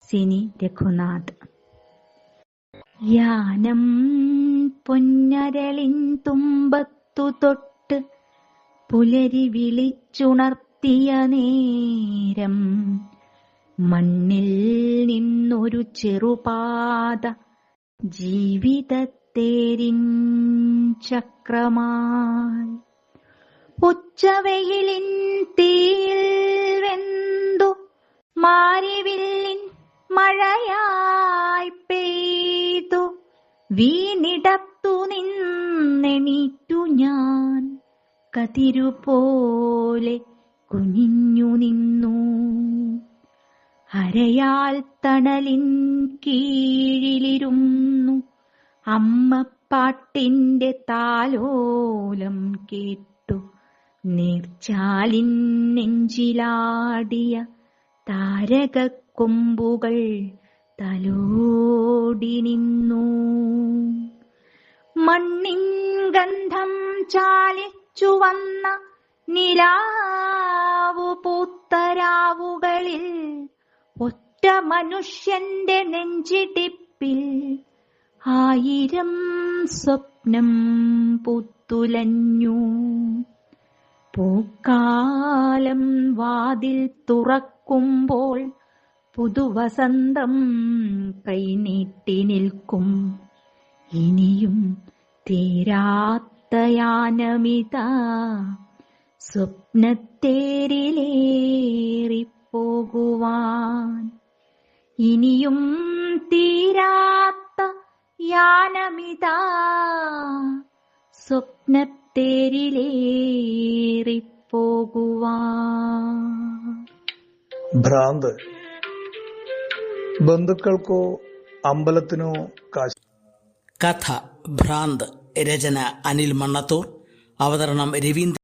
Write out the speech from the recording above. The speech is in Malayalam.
സിനി രഘുനാഥ്. യാനം പൊന്നരളിൻ തുമ്പത്തു തൊട്ട് പുലരി വിളിച്ചുണർത്തിയ നേരം മണ്ണിൽ നിന്നൊരു ചെറുപാത ജീവിതത്തേരിൻ ചക്രമായി ഉച്ചവെയിലിൻ തീയിൽ വെന്തു മാരിവില്ലിൻ മഴയായി പെയ്തു വീണിടത്തു നിന്നെണീറ്റു ഞാൻ കതിരുപോലെ കുനിഞ്ഞു നിന്നു. അരയാൽ തണലിൻ കീഴിലിരുന്നു അമ്മപ്പാട്ടിന്റെ താലോലം കേട്ടു. നീർച്ചാലിൻ നെഞ്ചിലാടിയ താരകക്കൊമ്പുകൾ തലോടി നിന്നു. മണ്ണിൻ ഗന്ധം ചാലിച്ചു വന്ന നിലാവു പൂത്തരാവുകളിൽ ഒറ്റ മനുഷ്യന്റെ നെഞ്ചിടിപ്പിൽ 1000 സ്വപ്നം പുത്തുലഞ്ഞു. പൂക്കാലം വാതിൽ തുറക്കുമ്പോൾ പുതുവസന്തം കൈനീട്ടി നിൽക്കും. ഇനിയും തീരാത്ത യാനമിതാ സ്വപ്നത്തേരിലേറിപ്പോകുവാൻ. ഇനിയും തീരാത്ത യാനമിതാ സ്വപ്നത്തേരിലേറിപ്പോകുവാൻ. ഭ്രാന്ത്. ബന്ധുക്കൾക്കോ അമ്പലത്തിനോ കാശ്. കഥ ഭ്രാന്ത്. രചന അനിൽ മണ്ണത്തൂർ. അവതരണം രവീന്ദ്രൻ.